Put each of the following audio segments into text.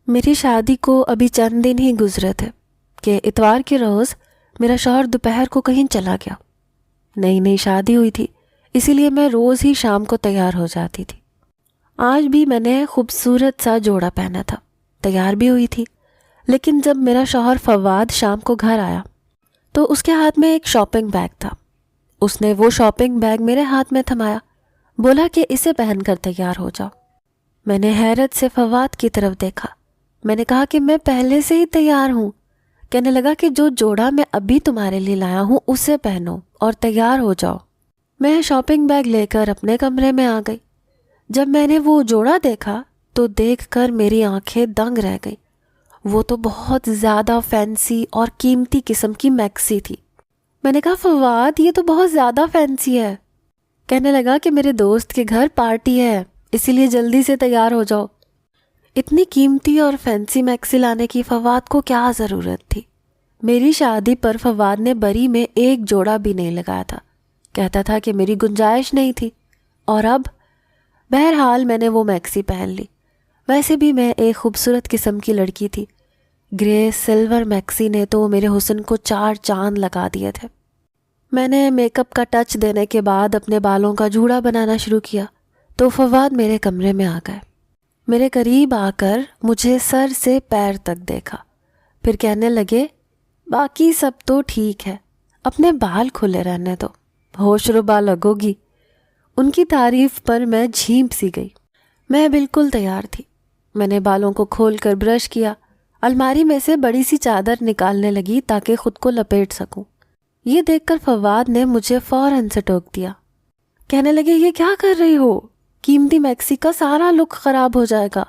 میری شادی کو ابھی چند دن ہی گزرے تھے کہ اتوار کے روز میرا شوہر دوپہر کو کہیں چلا گیا۔ نئی نئی شادی ہوئی تھی، اسی لیے میں روز ہی شام کو تیار ہو جاتی تھی۔ آج بھی میں نے خوبصورت سا جوڑا پہنا تھا، تیار بھی ہوئی تھی، لیکن جب میرا شوہر فواد شام کو گھر آیا تو اس کے ہاتھ میں ایک شاپنگ بیگ تھا۔ اس نے وہ شاپنگ بیگ میرے ہاتھ میں تھمایا، بولا کہ اسے پہن کر تیار ہو جاؤ۔ میں نے حیرت سے فواد کی طرف دیکھا۔ میں نے کہا کہ میں پہلے سے ہی تیار ہوں۔ کہنے لگا کہ جو جوڑا میں ابھی تمہارے لیے لایا ہوں اسے پہنو اور تیار ہو جاؤ۔ میں شاپنگ بیگ لے کر اپنے کمرے میں آ گئی۔ جب میں نے وہ جوڑا دیکھا تو دیکھ کر میری آنکھیں دنگ رہ گئیں۔ وہ تو بہت زیادہ فینسی اور قیمتی قسم کی میکسی تھی۔ میں نے کہا فواد یہ تو بہت زیادہ فینسی ہے۔ کہنے لگا کہ میرے دوست کے گھر پارٹی ہے، اسی لیے جلدی سے تیار ہو جاؤ۔ اتنی قیمتی اور فینسی میکسی لانے کی فواد کو کیا ضرورت تھی؟ میری شادی پر فواد نے بری میں ایک جوڑا بھی نہیں لگایا تھا، کہتا تھا کہ میری گنجائش نہیں تھی، اور اب بہرحال میں نے وہ میکسی پہن لی۔ ویسے بھی میں ایک خوبصورت قسم کی لڑکی تھی۔ گرے سلور میکسی نے تو میرے حسن کو 4 چاند لگا دیے تھے۔ میں نے میک اپ کا ٹچ دینے کے بعد اپنے بالوں کا جوڑا بنانا شروع کیا تو فواد میرے کمرے میں آ گئے۔ میرے قریب آ کر مجھے سر سے پیر تک دیکھا، پھر کہنے لگے باقی سب تو ٹھیک ہے، اپنے بال کھلے رہنے دو، ہوش ربا لگو گی۔ ان کی تعریف پر میں جھیمپ سی گئی۔ میں بالکل تیار تھی۔ میں نے بالوں کو کھول کر برش کیا، الماری میں سے بڑی سی چادر نکالنے لگی تاکہ خود کو لپیٹ سکوں۔ یہ دیکھ کر فواد نے مجھے فوراً سے ٹوک دیا۔ کہنے لگے یہ کیا کر رہی ہو؟ قیمتی میکسی کا سارا لک خراب ہو جائے گا۔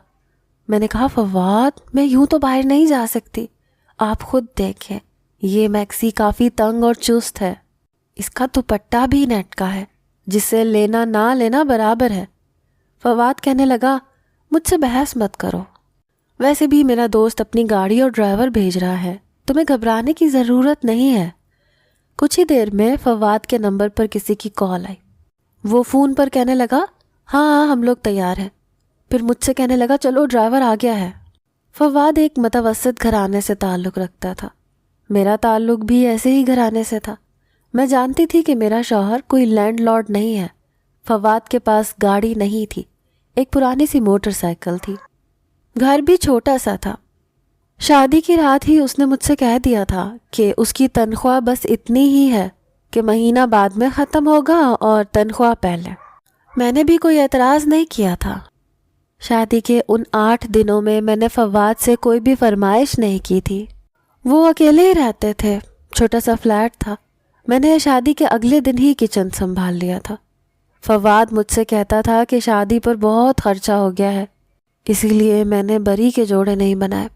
میں نے کہا فواد میں یوں تو باہر نہیں جا سکتی، آپ خود دیکھیں یہ میکسی کافی تنگ اور چست ہے، اس کا دوپٹہ بھی نیٹ کا ہے جسے لینا نہ لینا برابر ہے۔ فواد کہنے لگا مجھ سے بحث مت کرو، ویسے بھی میرا دوست اپنی گاڑی اور ڈرائیور بھیج رہا ہے، تمہیں گھبرانے کی ضرورت نہیں ہے۔ کچھ ہی دیر میں فواد کے نمبر پر کسی کی کال آئی۔ وہ فون پر کہنے لگا ہاں ہم لوگ تیار ہیں، پھر مجھ سے کہنے لگا چلو ڈرائیور آ گیا ہے۔ فواد ایک متوسط گھرانے سے تعلق رکھتا تھا، میرا تعلق بھی ایسے ہی گھرانے سے تھا۔ میں جانتی تھی کہ میرا شوہر کوئی لینڈ لارڈ نہیں ہے۔ فواد کے پاس گاڑی نہیں تھی، ایک پرانی سی موٹر سائیکل تھی، گھر بھی چھوٹا سا تھا۔ شادی کی رات ہی اس نے مجھ سے کہہ دیا تھا کہ اس کی تنخواہ بس اتنی ہی ہے کہ مہینہ بعد میں ختم ہوگا اور تنخواہ پہلے۔ میں نے بھی کوئی اعتراض نہیں کیا تھا۔ شادی کے ان 8 دنوں میں نے فواد سے کوئی بھی فرمائش نہیں کی تھی۔ وہ اکیلے ہی رہتے تھے، چھوٹا سا فلیٹ تھا۔ میں نے شادی کے اگلے دن ہی کچن سنبھال لیا تھا۔ فواد مجھ سے کہتا تھا کہ شادی پر بہت خرچہ ہو گیا ہے، اسی لیے میں نے بری کے جوڑے نہیں بنائے،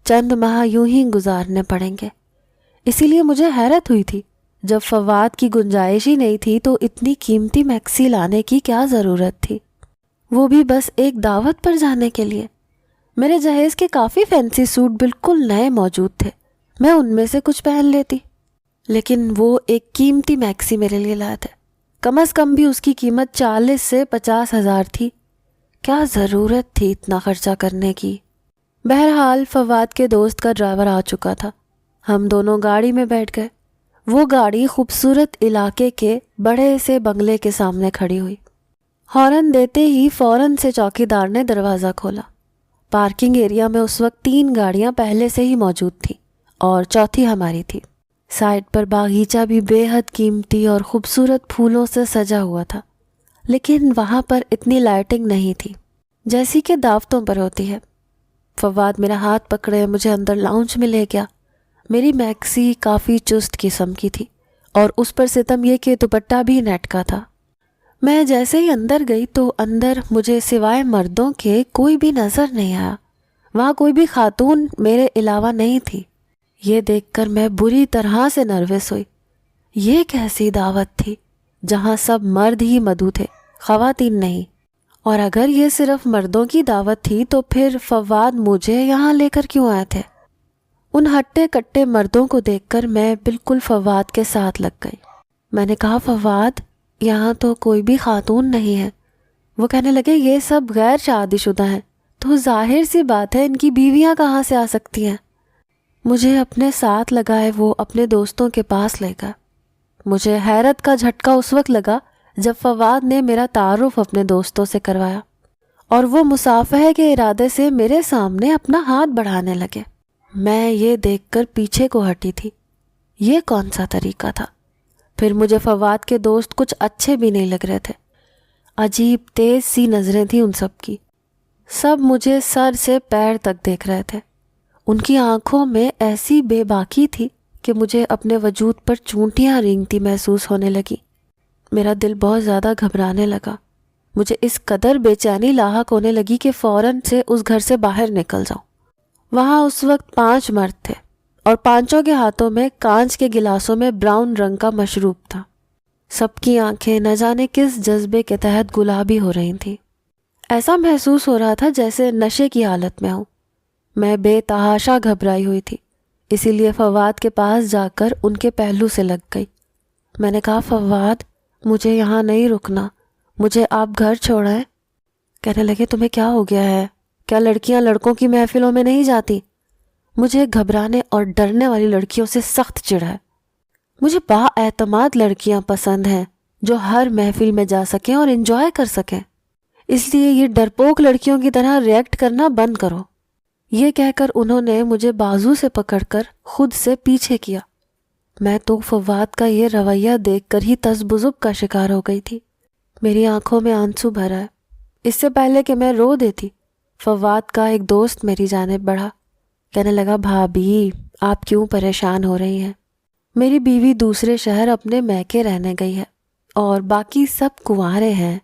چند ماہ یوں ہی گزارنے پڑیں گے۔ اسی لیے مجھے حیرت ہوئی تھی جب فواد کی گنجائش ہی نہیں تھی تو اتنی قیمتی میکسی لانے کی کیا ضرورت تھی، وہ بھی بس ایک دعوت پر جانے کے لیے۔ میرے جہیز کے کافی فینسی سوٹ بالکل نئے موجود تھے، میں ان میں سے کچھ پہن لیتی، لیکن وہ ایک قیمتی میکسی میرے لیے لائے تھے، کم از کم بھی اس کی قیمت 40 سے 50 ہزار تھی۔ کیا ضرورت تھی اتنا خرچہ کرنے کی؟ بہرحال فواد کے دوست کا ڈرائیور آ چکا تھا، ہم دونوں گاڑی میں بیٹھ گئے۔ وہ گاڑی خوبصورت علاقے کے بڑے سے بنگلے کے سامنے کھڑی ہوئی۔ ہارن دیتے ہی فوراً سے چوکیدار نے دروازہ کھولا۔ پارکنگ ایریا میں اس وقت 3 گاڑیاں پہلے سے ہی موجود تھیں اور چوتھی ہماری تھی۔ سائڈ پر باغیچہ بھی بے حد قیمتی اور خوبصورت پھولوں سے سجا ہوا تھا، لیکن وہاں پر اتنی لائٹنگ نہیں تھی جیسی کہ دعوتوں پر ہوتی ہے۔ فواد میرا ہاتھ پکڑے مجھے اندر لاؤنج میں لے گیا۔ میری میکسی کافی چست قسم کی تھی اور اس پر ستم یہ کہ دوپٹہ بھی نیٹ کا تھا۔ میں جیسے ہی اندر گئی تو اندر مجھے سوائے مردوں کے کوئی بھی نظر نہیں آیا، وہاں کوئی بھی خاتون میرے علاوہ نہیں تھی۔ یہ دیکھ کر میں بری طرح سے نروس ہوئی۔ یہ کیسی دعوت تھی جہاں سب مرد ہی مدعو تھے، خواتین نہیں؟ اور اگر یہ صرف مردوں کی دعوت تھی تو پھر فواد مجھے یہاں لے کر کیوں آئے تھے؟ ان ہٹے کٹے مردوں کو دیکھ کر میں بالکل فواد کے ساتھ لگ گئی۔ میں نے کہا فواد یہاں تو کوئی بھی خاتون نہیں ہے۔ وہ کہنے لگے یہ سب غیر شادی شدہ ہیں، تو ظاہر سی بات ہے ان کی بیویاں کہاں سے آ سکتی ہیں۔ مجھے اپنے ساتھ لگائے وہ اپنے دوستوں کے پاس لے گئے۔ مجھے حیرت کا جھٹکا اس وقت لگا جب فواد نے میرا تعارف اپنے دوستوں سے کروایا اور وہ مصافحے کے ارادے سے میرے سامنے اپنا ہاتھ بڑھانے لگے۔ میں یہ دیکھ کر پیچھے کو ہٹی تھی۔ یہ کون سا طریقہ تھا؟ پھر مجھے فواد کے دوست کچھ اچھے بھی نہیں لگ رہے تھے۔ عجیب تیز سی نظریں تھیں ان سب کی۔ سب مجھے سر سے پیر تک دیکھ رہے تھے۔ ان کی آنکھوں میں ایسی بے باکی تھی کہ مجھے اپنے وجود پر چونٹیاں رینگتی محسوس ہونے لگی۔ میرا دل بہت زیادہ گھبرانے لگا۔ مجھے اس قدر بے چینی لاحق ہونے لگی کہ فوراً سے اس گھر سے باہر نکل جاؤں۔ وہاں اس وقت 5 مرد تھے اور 5 کے ہاتھوں میں کانچ کے گلاسوں میں براؤن رنگ کا مشروب تھا۔ سب کی آنکھیں نہ جانے کس جذبے کے تحت گلابی ہو رہی تھیں۔ ایسا محسوس ہو رہا تھا جیسے نشے کی حالت میں ہوں۔ میں بے تحاشا گھبرائی ہوئی تھی، اسی لیے فواد کے پاس جا کر ان کے پہلو سے لگ گئی۔ میں نے کہا، فواد مجھے یہاں نہیں رکنا، مجھے آپ گھر چھوڑیں۔ کہنے لگے، تمہیں کیا ہو گیا ہے؟ کیا لڑکیاں لڑکوں کی محفلوں میں نہیں جاتی؟ مجھے گھبرانے اور ڈرنے والی لڑکیوں سے سخت چڑ ہے۔ مجھے با اعتماد لڑکیاں پسند ہیں جو ہر محفل میں جا سکیں اور انجوائے کر سکیں، اس لیے یہ ڈرپوک لڑکیوں کی طرح ریئیکٹ کرنا بند کرو۔ یہ کہہ کر انہوں نے مجھے بازو سے پکڑ کر خود سے پیچھے کیا۔ میں تو فواد کا یہ رویہ دیکھ کر ہی تذبذب کا شکار ہو گئی تھی۔ میری آنکھوں میں آنسو بھر آئے۔ اس سے پہلے کہ میں رو دیتی، فواد کا ایک دوست میری جانب بڑھا۔ کہنے لگا، بھابھی آپ کیوں پریشان ہو رہی ہیں؟ میری بیوی دوسرے شہر اپنے میکے رہنے گئی ہے اور باقی سب کنوارے ہیں۔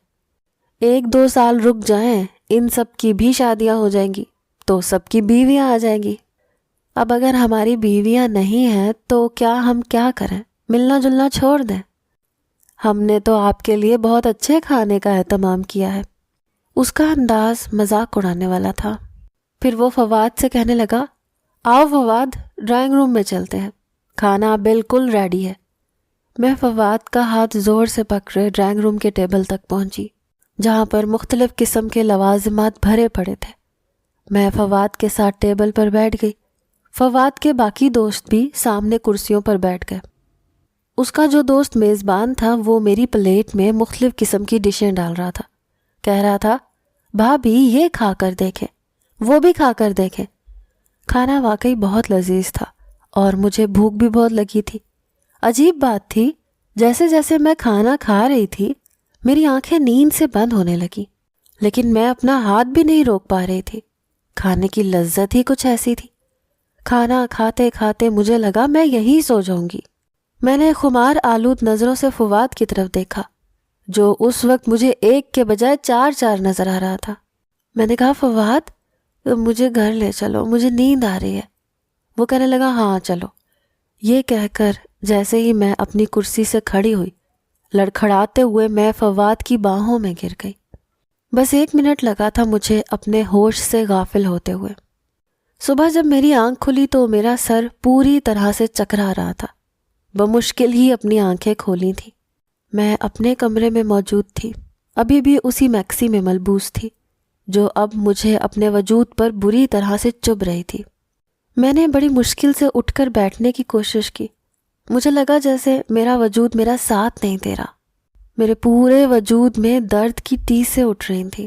1-2 سال رک جائیں، ان سب کی بھی شادیاں ہو جائیں گی تو سب کی بیویاں آ جائیں گی۔ اب اگر ہماری بیویاں نہیں ہیں تو ہم کیا کریں؟ ملنا جلنا چھوڑ دیں۔ ہم نے تو آپ کے لیے بہت اچھے کھانے کا اہتمام کیا ہے۔ اس کا انداز مذاق اڑانے والا تھا۔ پھر وہ فواد سے کہنے لگا، آؤ فواد، ڈرائنگ روم میں چلتے ہیں، کھانا بالکل ریڈی ہے۔ میں فواد کا ہاتھ زور سے پکڑے ڈرائنگ روم کے ٹیبل تک پہنچی، جہاں پر مختلف قسم کے لوازمات بھرے پڑے تھے۔ میں فواد کے ساتھ ٹیبل پر بیٹھ گئی۔ فواد کے باقی دوست بھی سامنے کرسیوں پر بیٹھ گئے۔ اس کا جو دوست میزبان تھا وہ میری پلیٹ میں مختلف قسم کی ڈشیں ڈال رہا تھا۔ کہہ رہا تھا، بھابھی یہ کھا کر دیکھیں، وہ بھی کھا کر دیکھیں۔ کھانا واقعی بہت لذیذ تھا اور مجھے بھوک بھی بہت لگی تھی۔ عجیب بات تھی، جیسے جیسے میں کھانا کھا رہی تھی میری آنکھیں نیند سے بند ہونے لگیں، لیکن میں اپنا ہاتھ بھی نہیں روک پا رہی تھی۔ کھانے کی لذت ہی کچھ ایسی تھی۔ کھانا کھاتے کھاتے مجھے لگا میں یہیں سو جاؤں گی۔ میں نے خمار آلود نظروں سے فواد کی طرف دیکھا، جو اس وقت مجھے 1 کے بجائے 4 نظر آ رہا تھا۔ میں نے کہا، فواد مجھے گھر لے چلو، مجھے نیند آ رہی ہے۔ وہ کہنے لگا، ہاں چلو۔ یہ کہہ کر جیسے ہی میں اپنی کرسی سے کھڑی ہوئی، لڑکھڑاتے ہوئے میں فواد کی باہوں میں گر گئی۔ بس 1 منٹ لگا تھا مجھے اپنے ہوش سے غافل ہوتے ہوئے۔ صبح جب میری آنکھ کھلی تو میرا سر پوری طرح سے چکرا رہا تھا۔ بمشکل ہی اپنی آنکھیں کھولی تھی۔ میں اپنے کمرے میں موجود تھی، ابھی بھی اسی میکسی میں ملبوس تھی جو اب مجھے اپنے وجود پر بری طرح سے چبھ رہی تھی۔ میں نے بڑی مشکل سے اٹھ کر بیٹھنے کی کوشش کی۔ مجھے لگا جیسے میرا وجود میرا ساتھ نہیں دے رہا۔ میرے پورے وجود میں درد کی ٹیسیں اٹھ رہی تھیں۔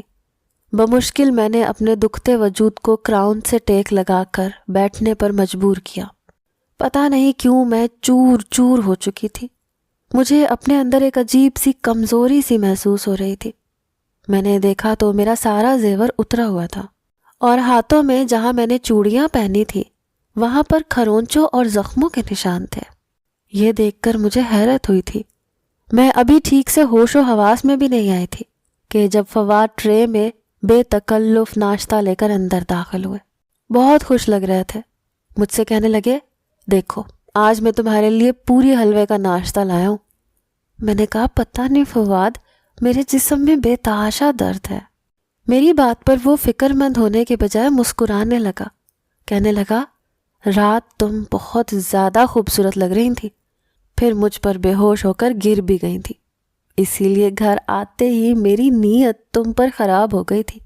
بمشکل میں نے اپنے دکھتے وجود کو کراؤن سے ٹیک لگا کر بیٹھنے پر مجبور کیا۔ پتہ نہیں کیوں میں چور چور ہو چکی تھی۔ مجھے اپنے اندر ایک عجیب سی کمزوری سی محسوس ہو رہی تھی۔ میں نے دیکھا تو میرا سارا زیور اترا ہوا تھا اور ہاتھوں میں جہاں میں نے چوڑیاں پہنی تھی وہاں پر کھرونچوں اور زخموں کے نشان تھے۔ یہ دیکھ کر مجھے حیرت ہوئی تھی۔ میں ابھی ٹھیک سے ہوش و حواس میں بھی نہیں آئی تھی کہ جب فواد ٹرے میں بے تکلف ناشتہ لے کر اندر داخل ہوئے۔ بہت خوش لگ رہے تھے۔ مجھ سے کہنے لگے، دیکھو آج میں تمہارے لیے پوری حلوے کا ناشتہ لایا ہوں۔ میں نے کہا، پتہ نہیں فواد، میرے جسم میں بے تحاشا درد ہے۔ میری بات پر وہ فکر مند ہونے کے بجائے مسکرانے لگا۔ کہنے لگا، رات تم بہت زیادہ خوبصورت لگ رہی تھی، پھر مجھ پر بے ہوش ہو کر گر بھی گئی تھی، اسی لیے گھر آتے ہی میری نیت تم پر خراب ہو گئی تھی۔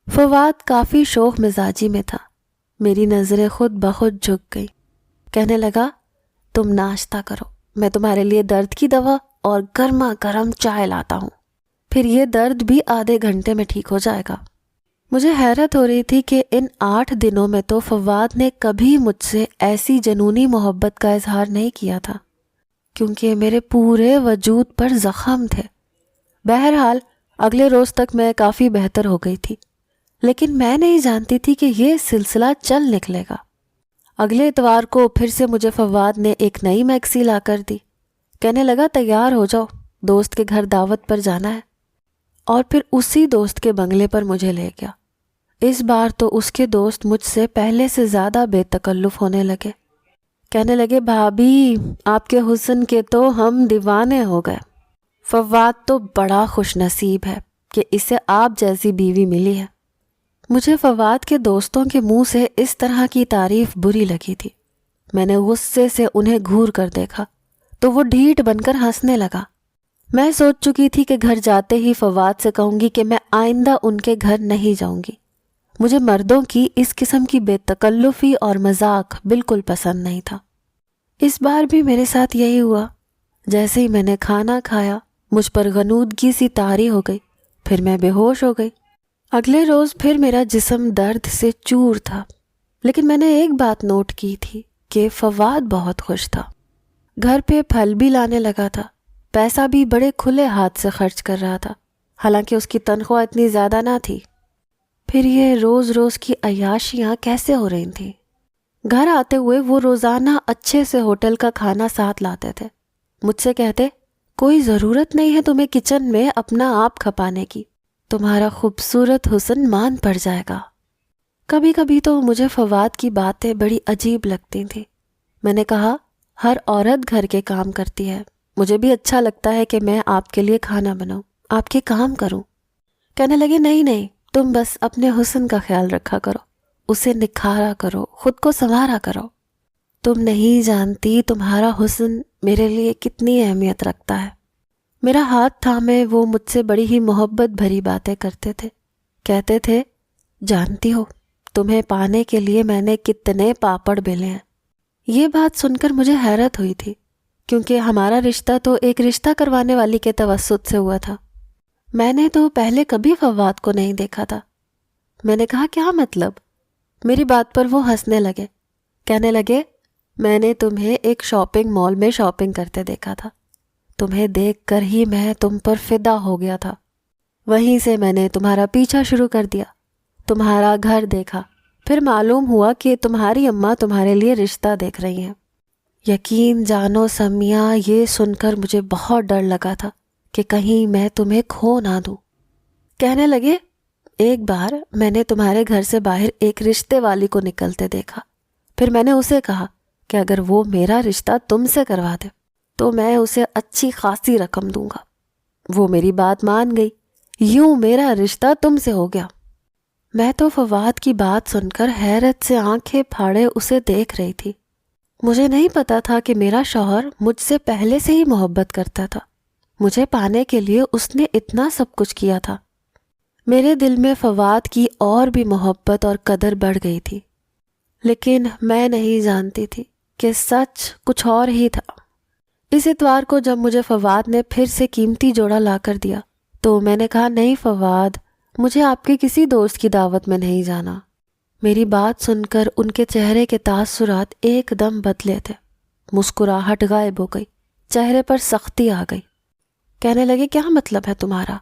فواد کافی شوخ مزاجی میں تھا. میری نظریں خود بخود جھک گئیں. کہنے لگا تم ناشتہ کرو، میں تمہارے لیے درد کی دوا اور گرما گرم چائے لاتا ہوں، پھر یہ درد بھی آدھے گھنٹے میں ٹھیک ہو جائے گا. مجھے حیرت ہو رہی تھی کہ ان 8 دنوں میں تو فواد نے کبھی مجھ سے ایسی جنونی محبت کا اظہار نہیں کیا تھا، کیونکہ میرے پورے وجود پر زخم تھے. بہرحال اگلے روز تک میں کافی بہتر ہو گئی تھی، لیکن میں نہیں جانتی تھی کہ یہ سلسلہ چل نکلے گا. اگلے اتوار کو پھر سے مجھے فواد نے ایک نئی میکسی لا کر دی. کہنے لگا تیار ہو جاؤ، دوست کے گھر دعوت پر جانا ہے. اور پھر اسی دوست کے بنگلے پر مجھے لے گیا. اس بار تو اس کے دوست مجھ سے پہلے سے زیادہ بے تکلف ہونے لگے. کہنے لگے بھابھی آپ کے حسن کے تو ہم دیوانے ہو گئے. فواد تو بڑا خوش نصیب ہے کہ اسے آپ جیسی بیوی ملی ہے. مجھے فواد کے دوستوں کے منہ سے اس طرح کی تعریف بری لگی تھی. میں نے غصے سے انہیں گھور کر دیکھا تو وہ ڈھیٹ بن کر ہنسنے لگا. میں سوچ چکی تھی کہ گھر جاتے ہی فواد سے کہوں گی کہ میں آئندہ ان کے گھر نہیں جاؤں گی. مجھے مردوں کی اس قسم کی بے تکلفی اور مذاق بالکل پسند نہیں تھا. اس بار بھی میرے ساتھ یہی ہوا. جیسے ہی میں نے کھانا کھایا مجھ پر غنودگی سی طاری ہو گئی، پھر میں بے ہوش ہو گئی. اگلے روز پھر میرا جسم درد سے چور تھا، لیکن میں نے ایک بات نوٹ کی تھی کہ فواد بہت خوش تھا. گھر پہ پھل بھی لانے لگا تھا، پیسہ بھی بڑے کھلے ہاتھ سے خرچ کر رہا تھا، حالانکہ اس کی تنخواہ اتنی زیادہ نہ تھی. پھر یہ روز روز کی عیاشیاں کیسے ہو رہی تھیں؟ گھر آتے ہوئے وہ روزانہ اچھے سے ہوٹل کا کھانا ساتھ لاتے تھے. مجھ سے کہتے کوئی ضرورت نہیں ہے تمہیں کچن میں اپنا آپ کھپانے کی، تمہارا خوبصورت حسن مان پڑ جائے گا. کبھی کبھی تو مجھے فواد کی باتیں بڑی عجیب لگتی تھیں. میں نے کہا ہر عورت گھر کے کام کرتی ہے، مجھے بھی اچھا لگتا ہے کہ میں آپ کے لیے کھانا بناؤں، آپ کے کام کروں. کہنے لگے نہیں، تم بس اپنے حسن کا خیال رکھا کرو، اسے نکھارا کرو، خود کو سنوارا کرو. تم نہیں جانتی تمہارا حسن میرے لیے کتنی اہمیت رکھتا ہے. میرا ہاتھ تھامے وہ مجھ سے بڑی ہی محبت بھری باتیں کرتے تھے. کہتے تھے جانتی ہو تمہیں پانے کے لیے میں نے کتنے پاپڑ بیلے ہیں. یہ بات سن کر مجھے حیرت ہوئی تھی، کیونکہ ہمارا رشتہ تو ایک رشتہ کروانے والی کے توسط سے ہوا تھا. میں نے تو پہلے کبھی فواد کو نہیں دیکھا تھا. میں نے کہا کیا مطلب؟ میری بات پر وہ ہنسنے لگے. کہنے لگے میں نے تمہیں ایک شاپنگ مال میں شاپنگ کرتے دیکھا تھا، تمہیں دیکھ کر ہی میں تم پر فدا ہو گیا تھا. وہیں سے میں نے تمہارا پیچھا شروع کر دیا، تمہارا گھر دیکھا، پھر معلوم ہوا کہ تمہاری اماں تمہارے لیے رشتہ دیکھ رہی ہیں. یقین جانو سمیہ، یہ سن کر مجھے بہت ڈر لگا تھا کہ کہیں میں تمہیں کھو نہ دوں. کہنے لگے ایک بار میں نے تمہارے گھر سے باہر ایک رشتے والی کو نکلتے دیکھا، پھر میں نے اسے کہا کہ اگر وہ میرا رشتہ تم سے کروا دے تو میں اسے اچھی خاصی رقم دوں گا. وہ میری بات مان گئی، یوں میرا رشتہ تم سے ہو گیا. میں تو فواد کی بات سن کر حیرت سے آنکھیں پھاڑے اسے دیکھ رہی تھی. مجھے نہیں پتا تھا کہ میرا شوہر مجھ سے پہلے سے ہی محبت کرتا تھا. مجھے پانے کے لیے اس نے اتنا سب کچھ کیا تھا. میرے دل میں فواد کی اور بھی محبت اور قدر بڑھ گئی تھی، لیکن میں نہیں جانتی تھی کہ سچ کچھ اور ہی تھا. اس اتوار کو جب مجھے فواد نے پھر سے قیمتی جوڑا لا کر دیا تو میں نے کہا نہیں فواد، مجھے آپ کے کسی دوست کی دعوت میں نہیں جانا. میری بات سن کر ان کے چہرے کے تاثرات ایک دم بدلے تھے. مسکراہٹ غائب ہو گئی، چہرے پر سختی آ گئی. کہنے لگے کیا مطلب ہے تمہارا؟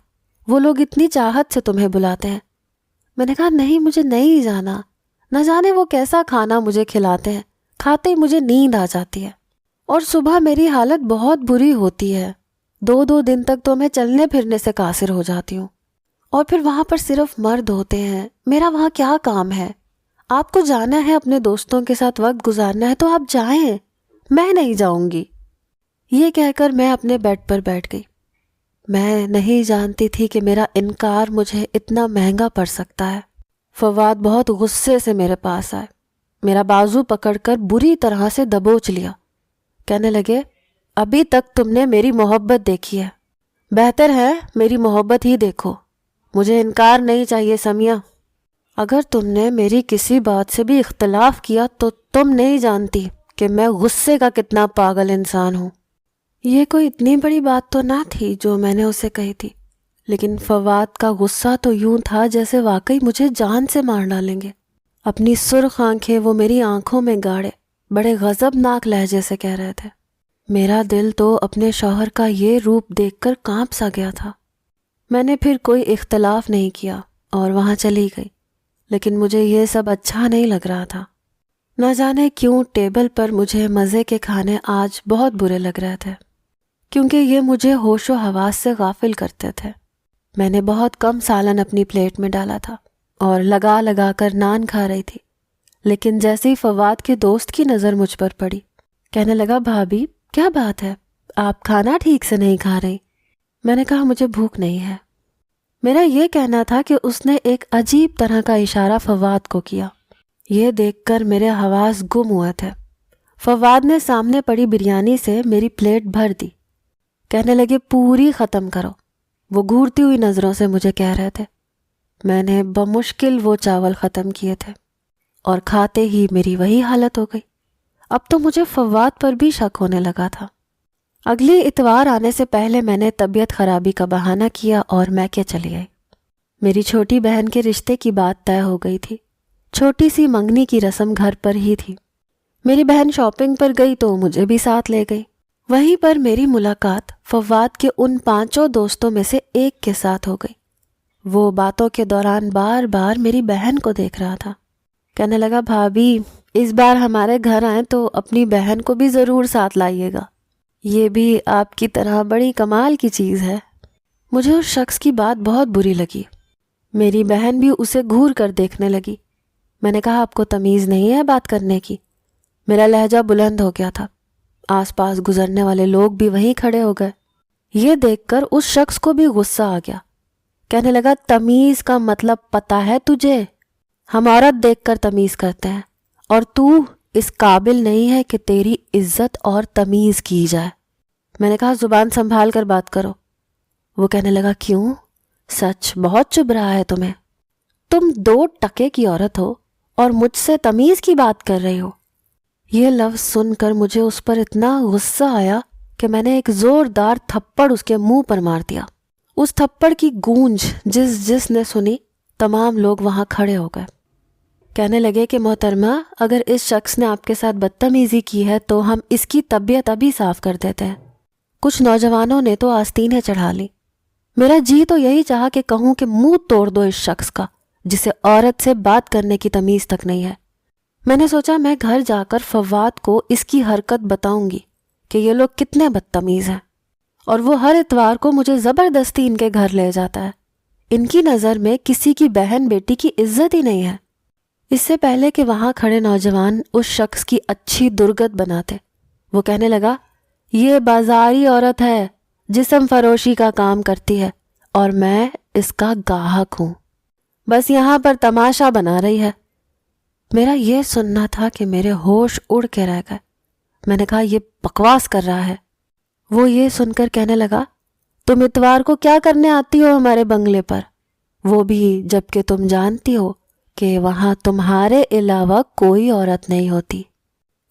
وہ لوگ اتنی چاہت سے تمہیں بلاتے ہیں. میں نے کہا نہیں، مجھے نہیں جانا. نہ جانے وہ کیسا کھانا مجھے کھلاتے ہیں، کھاتے ہی مجھے نیند آ جاتی ہے، اور صبح میری حالت بہت بری ہوتی ہے. 2 دن تک تو میں چلنے پھرنے سے قاصر ہو جاتی ہوں، اور پھر وہاں پر صرف مرد ہوتے ہیں. میرا وہاں کیا کام ہے؟ آپ کو جانا ہے اپنے دوستوں کے ساتھ وقت گزارنا ہے تو آپ جائیں، میں نہیں جاؤں گی. یہ کہہ کر میں اپنے بیڈ پر بیٹھ گئی. میں نہیں جانتی تھی کہ میرا انکار مجھے اتنا مہنگا پڑ سکتا ہے. فواد بہت غصے سے میرے پاس آئے، میرا بازو پکڑ کر بری طرح سے دبوچ لیا. کہنے لگے ابھی تک تم نے میری محبت دیکھی ہے، بہتر ہے میری محبت ہی دیکھو. مجھے انکار نہیں چاہیے سمیہ. اگر تم نے میری کسی بات سے بھی اختلاف کیا تو تم نہیں جانتی کہ میں غصے کا کتنا پاگل انسان ہوں۔ یہ کوئی اتنی بڑی بات تو نہ تھی جو میں نے اسے کہی تھی، لیکن فواد کا غصہ تو یوں تھا جیسے واقعی مجھے جان سے مار ڈالیں گے۔ اپنی سرخ آنکھیں وہ میری آنکھوں میں گاڑے بڑے غضبناک لہجے سے کہہ رہے تھے۔ میرا دل تو اپنے شوہر کا یہ روپ دیکھ کر کانپ سا گیا تھا۔ میں نے پھر کوئی اختلاف نہیں کیا اور وہاں چلی گئی، لیکن مجھے یہ سب اچھا نہیں لگ رہا تھا۔ نہ جانے کیوں ٹیبل پر مجھے مزے کے کھانے آج بہت برے لگ رہے تھے، کیونکہ یہ مجھے ہوش و حواس سے غافل کرتے تھے۔ میں نے بہت کم سالن اپنی پلیٹ میں ڈالا تھا اور لگا لگا کر نان کھا رہی تھی، لیکن جیسے ہی فواد کے دوست کی نظر مجھ پر پڑی، کہنے لگا بھابھی کیا بات ہے، آپ کھانا ٹھیک سے نہیں کھا رہی؟ میں نے کہا مجھے بھوک نہیں ہے۔ میرا یہ کہنا تھا کہ اس نے ایک عجیب طرح کا اشارہ فواد کو کیا۔ یہ دیکھ کر میرے حواس گم ہوئے تھے۔ فواد نے سامنے پڑی بریانی سے میری پلیٹ بھر دی، کہنے لگے پوری ختم کرو۔ وہ گھورتی ہوئی نظروں سے مجھے کہہ رہے تھے۔ میں نے بمشکل وہ چاول ختم کیے تھے اور کھاتے ہی میری وہی حالت ہو گئی۔ اب تو مجھے فواد پر بھی شک ہونے لگا تھا۔ اگلی اتوار آنے سے پہلے میں نے طبیعت خرابی کا بہانہ کیا اور میکے چلی آئی۔ میری چھوٹی بہن کے رشتے کی بات طے ہو گئی تھی۔ چھوٹی سی منگنی کی رسم گھر پر ہی تھی۔ میری بہن شاپنگ پر گئی تو مجھے بھی ساتھ لے گئی۔ وہیں پر میری ملاقات فواد کے ان 5 دوستوں میں سے ایک کے ساتھ ہو گئی۔ وہ باتوں کے دوران بار بار میری بہن کو دیکھ رہا تھا۔ کہنے لگا بھابھی اس بار ہمارے گھر آئیں تو اپنی بہن کو بھی ضرور ساتھ لائیے گا، یہ بھی آپ کی طرح بڑی کمال کی چیز ہے۔ مجھے اس شخص کی بات بہت بری لگی۔ میری بہن بھی اسے گھور کر دیکھنے لگی۔ میں نے کہا آپ کو تمیز نہیں ہے بات کرنے کی؟ میرا لہجہ بلند ہو گیا تھا۔ آس پاس گزرنے والے لوگ بھی وہیں کھڑے ہو گئے۔ یہ دیکھ کر اس شخص کو بھی غصہ آ گیا۔ کہنے لگا تمیز کا مطلب پتہ ہے تجھے؟ ہم عورت دیکھ کر تمیز کرتے ہیں اور تو اس قابل نہیں ہے کہ تیری عزت اور تمیز کی جائے۔ میں نے کہا زبان سنبھال کر بات کرو۔ وہ کہنے لگا کیوں؟ سچ بہت چبھ رہا ہے تمہیں؟ تم 2 ٹکے کی عورت ہو اور مجھ سے تمیز کی بات کر رہی ہو۔ یہ لفظ سن کر مجھے اس پر اتنا غصہ آیا کہ میں نے ایک زوردار تھپڑ اس کے منہ پر مار دیا۔ اس تھپڑ کی گونج جس نے سنی تمام لوگ وہاں کھڑے ہو گئے۔ کہنے لگے کہ محترمہ اگر اس شخص نے آپ کے ساتھ بدتمیزی کی ہے تو ہم اس کی طبیعت ابھی صاف کر دیتے ہیں۔ کچھ نوجوانوں نے تو آستینیں چڑھا لی۔ میرا جی تو یہی چاہا کہ کہوں کہ منہ توڑ دو اس شخص کا جسے عورت سے بات کرنے کی تمیز تک نہیں ہے۔ میں نے سوچا میں گھر جا کر فواد کو اس کی حرکت بتاؤں گی کہ یہ لوگ کتنے بدتمیز ہیں، اور وہ ہر اتوار کو مجھے زبردستی ان کے گھر لے جاتا ہے۔ ان کی نظر میں کسی کی بہن بیٹی کی عزت ہی نہیں ہے۔ اس سے پہلے کہ وہاں کھڑے نوجوان اس شخص کی اچھی درگت بناتے، وہ کہنے لگا یہ بازاری عورت ہے، جسم فروشی کا کام کرتی ہے اور میں اس کا گاہک ہوں، بس یہاں پر تماشا بنا رہی ہے۔ میرا یہ سننا تھا کہ میرے ہوش اڑ کے رہ گئے۔ میں نے کہا یہ بکواس کر رہا ہے۔ وہ یہ سن کر کہنے لگا تم اتوار کو کیا کرنے آتی ہو ہمارے بنگلے پر، وہ بھی جب کہ تم جانتی ہو کہ وہاں تمہارے علاوہ کوئی عورت نہیں ہوتی۔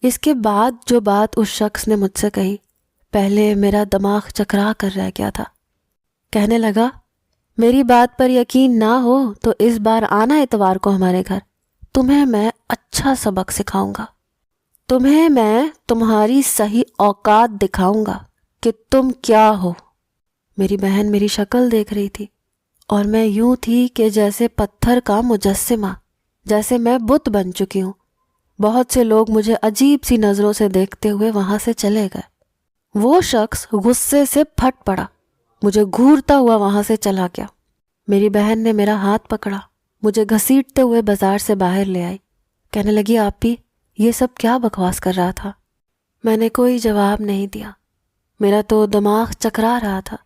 اس کے بعد جو بات اس شخص نے مجھ سے کہی، پہلے میرا دماغ چکرا کر رہ گیا تھا۔ کہنے لگا میری بات پر یقین نہ ہو تو اس بار آنا اتوار کو ہمارے گھر، تمہیں میں اچھا سبق سکھاؤں گا، تمہیں میں تمہاری صحیح اوقات دکھاؤں گا کہ تم کیا ہو۔ میری بہن میری شکل دیکھ رہی تھی اور میں یوں تھی کہ جیسے پتھر کا مجسمہ، جیسے میں بت بن چکی ہوں۔ بہت سے لوگ مجھے عجیب سی نظروں سے دیکھتے ہوئے وہاں سے چلے گئے۔ وہ شخص غصے سے پھٹ پڑا، مجھے گھورتا ہوا وہاں سے چلا گیا۔ میری بہن نے میرا ہاتھ پکڑا، مجھے گھسیٹتے ہوئے بازار سے باہر لے آئی۔ کہنے لگی آپی یہ سب کیا بکواس کر رہا تھا؟ میں نے کوئی جواب نہیں دیا۔ میرا تو دماغ چکرا رہا تھا،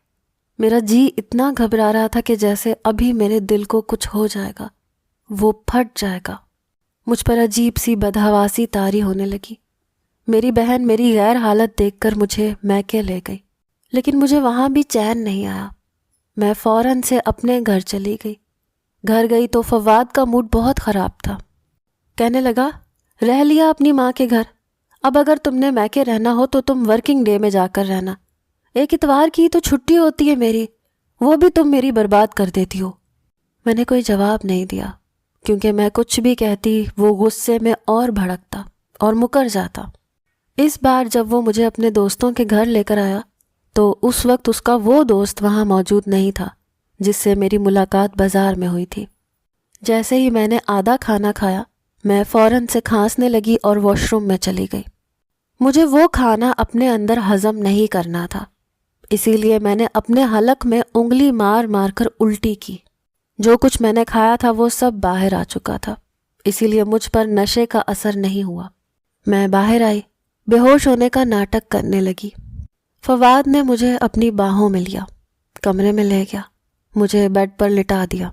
میرا جی اتنا گھبرا رہا تھا کہ جیسے ابھی میرے دل کو کچھ ہو جائے گا، وہ پھٹ جائے گا۔ مجھ پر عجیب سی بدحواسی طاری ہونے لگی۔ میری بہن میری غیر حالت دیکھ کر مجھے میکے لے گئی، لیکن مجھے وہاں بھی چین نہیں آیا۔ میں فوراً سے اپنے گھر چلی گئی۔ گھر گئی تو فواد کا موڈ بہت خراب تھا۔ کہنے لگا، رہ لیا اپنی ماں کے گھر، اب اگر تم نے میکے رہنا ہو تو تم ورکنگ ڈے میں جا کر رہنا، ایک اتوار کی تو چھٹی ہوتی ہے میری، وہ بھی تم میری برباد کر دیتی ہو۔ میں نے کوئی جواب نہیں دیا، کیونکہ میں کچھ بھی کہتی وہ غصے میں اور بھڑکتا اور مکر جاتا۔ اس بار جب وہ مجھے اپنے دوستوں کے گھر لے کر آیا تو اس وقت اس کا وہ دوست وہاں موجود نہیں تھا جس سے میری ملاقات بازار میں ہوئی تھی۔ جیسے ہی میں نے آدھا کھانا کھایا، میں فوراً سے کھانسنے لگی اور واش روم میں چلی گئی۔ مجھے وہ کھانا اپنے اندر ہضم نہیں کرنا تھا، اسی لیے میں نے اپنے حلق میں انگلی مار مار کر الٹی کی۔ جو کچھ میں نے کھایا تھا وہ سب باہر آ چکا تھا، اسی لیے مجھ پر نشے کا اثر نہیں ہوا۔ میں باہر آئی، بے ہوش ہونے کا ناٹک کرنے لگی۔ فواد نے مجھے اپنی باہوں میں لیا، کمرے میں لے گیا، مجھے بیڈ پر لٹا دیا۔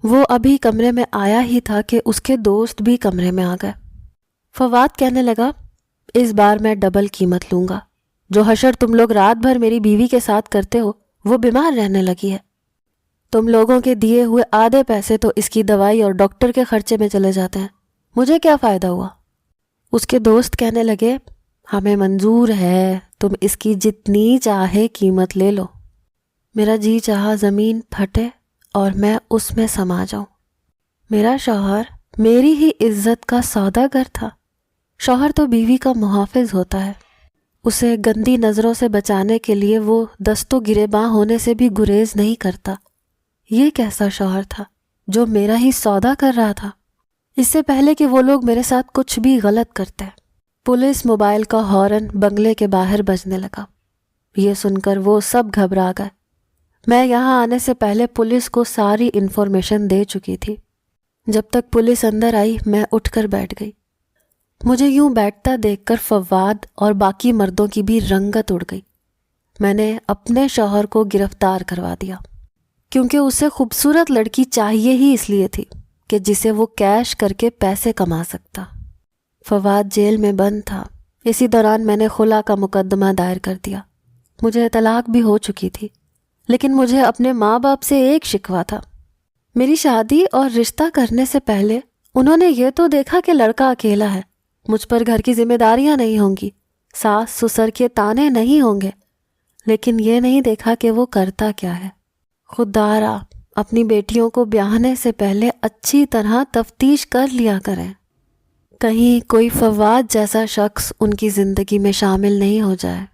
وہ ابھی کمرے میں آیا ہی تھا کہ اس کے دوست بھی کمرے میں آ گئے۔ فواد کہنے لگا، اس بار میں ڈبل قیمت لوں گا، جو حشر تم لوگ رات بھر میری بیوی کے ساتھ کرتے ہو وہ بیمار رہنے لگی ہے۔ تم لوگوں کے دیے ہوئے آدھے پیسے تو اس کی دوائی اور ڈاکٹر کے خرچے میں چلے جاتے ہیں، مجھے کیا فائدہ ہوا؟ اس کے دوست کہنے لگے، ہمیں منظور ہے، تم اس کی جتنی چاہے قیمت لے لو۔ میرا جی چاہا زمین پھٹے اور میں اس میں سما جاؤں۔ میرا شوہر میری ہی عزت کا سوداگر تھا۔ شوہر تو بیوی کا محافظ ہوتا ہے، اسے گندی نظروں سے بچانے کے لیے وہ دست و گریباں ہونے سے بھی گریز نہیں کرتا۔ یہ کیسا شوہر تھا جو میرا ہی سودا کر رہا تھا؟ اس سے پہلے کہ وہ لوگ میرے ساتھ کچھ بھی غلط کرتے، پولیس موبائل کا ہارن بنگلے کے باہر بجنے لگا۔ یہ سن کر وہ سب گھبرا گئے۔ میں یہاں آنے سے پہلے پولیس کو ساری انفارمیشن دے چکی تھی۔ جب تک پولیس اندر آئی میں اٹھ کر بیٹھ گئی۔ مجھے یوں بیٹھتا دیکھ کر فواد اور باقی مردوں کی بھی رنگت اڑ گئی۔ میں نے اپنے شوہر کو گرفتار کروا دیا، کیونکہ اسے خوبصورت لڑکی چاہیے ہی اس لیے تھی کہ جسے وہ کیش کر کے پیسے کما سکتا۔ فواد جیل میں بند تھا، اسی دوران میں نے خلا کا مقدمہ دائر کر دیا۔ مجھے طلاق بھی ہو چکی تھی، لیکن مجھے اپنے ماں باپ سے ایک شکوہ تھا۔ میری شادی اور رشتہ کرنے سے پہلے انہوں نے یہ تو دیکھا کہ لڑکا اکیلا ہے، مجھ پر گھر کی ذمہ داریاں نہیں ہوں گی، ساس سسر کے تانے نہیں ہوں گے، لیکن یہ نہیں دیکھا کہ وہ کرتا کیا ہے۔ خوددارا اپنی بیٹیوں کو بیاہنے سے پہلے اچھی طرح تفتیش کر لیا کریں، کہیں کوئی فواد جیسا شخص ان کی زندگی میں شامل نہیں ہو جائے۔